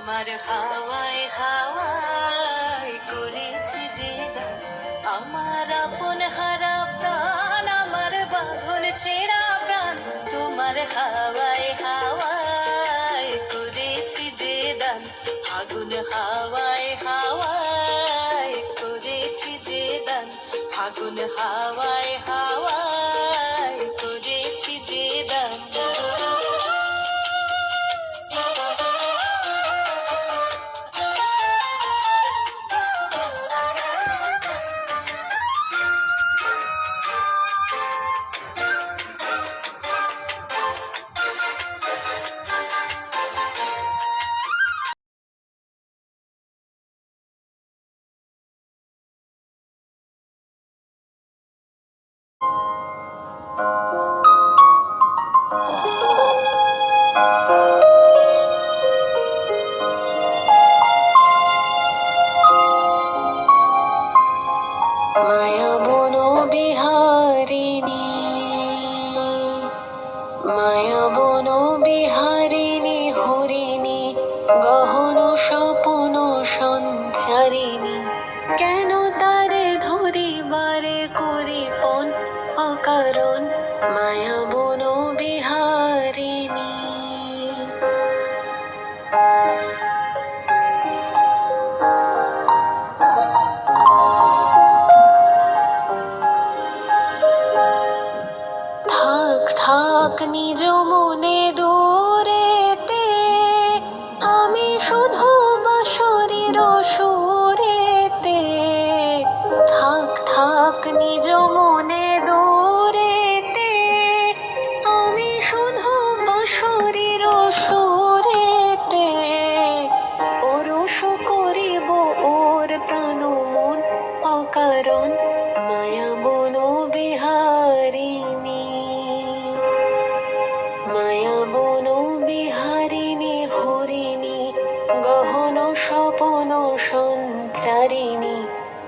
তোমার হাওয়ায় হাওয়ায় করেছি যে দান, আমার আপন হারা প্রাণ, আমার বাঁধন ছেঁড়া প্রাণ। তোমার হাওয়ায় হাওয়ায় করেছি যে দান, আগুন হাওয়ায় হাওয়ায় করেছি যে দান, আগুন হাওয়ায় হাওয়ায় করেছি যে দান। মায়া বন বিহারিণী, মায়া বন বিহারিণী হরিণী, গহন স্বপন সঞ্চারিণী। কেন তারে ধরিবারে করিপন অকারণ, মায়া বন বিহারিণী। থাক থাক নিজ মনে দূরেতে, আমি শুধু বাঁশরীর সুরেতে। থাক থাক নিজ মনে দূরেতে, আমি শুধু বাঁশরীর সুরেতে। পরশ করিব ওর প্রাণ মন অকারণ, মায়া বন বিহারিণী। মায়া বন বিহারিণী হরিণী, গহন স্বপন সঞ্চারিণী।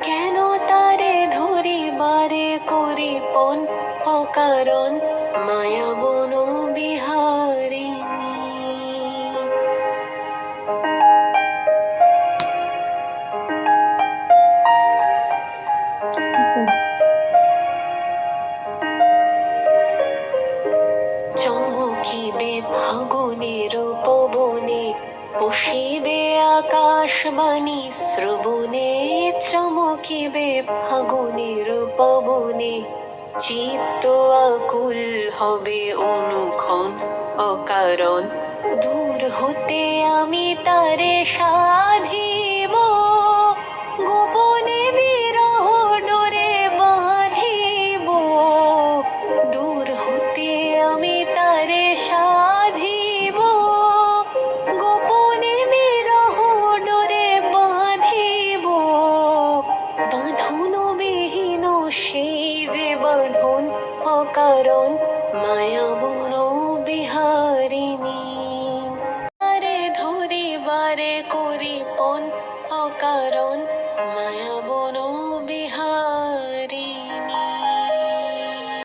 কেন তারে ধরিবারে করিপন অকারণ, মায়া বন বিহারিণী। চমকিবে ফাগুনের পবনে, পশিবে আকাশবাণী শ্রবণে। চমকিবে ফাগুনের পবনে, চিত্ত আকুল হবে অনুক্ষণ অকারণ। দূর হতে আমি তারে সাধিব, গোপনে বিরহ ডোরে বাঁধিব। দূর হতে আমি তারে সাধিব, গোপনে বিরহ ডোরে বাঁধিব। বাঁধন বিহীন সেই যে বাঁধন অকারণ, মায়া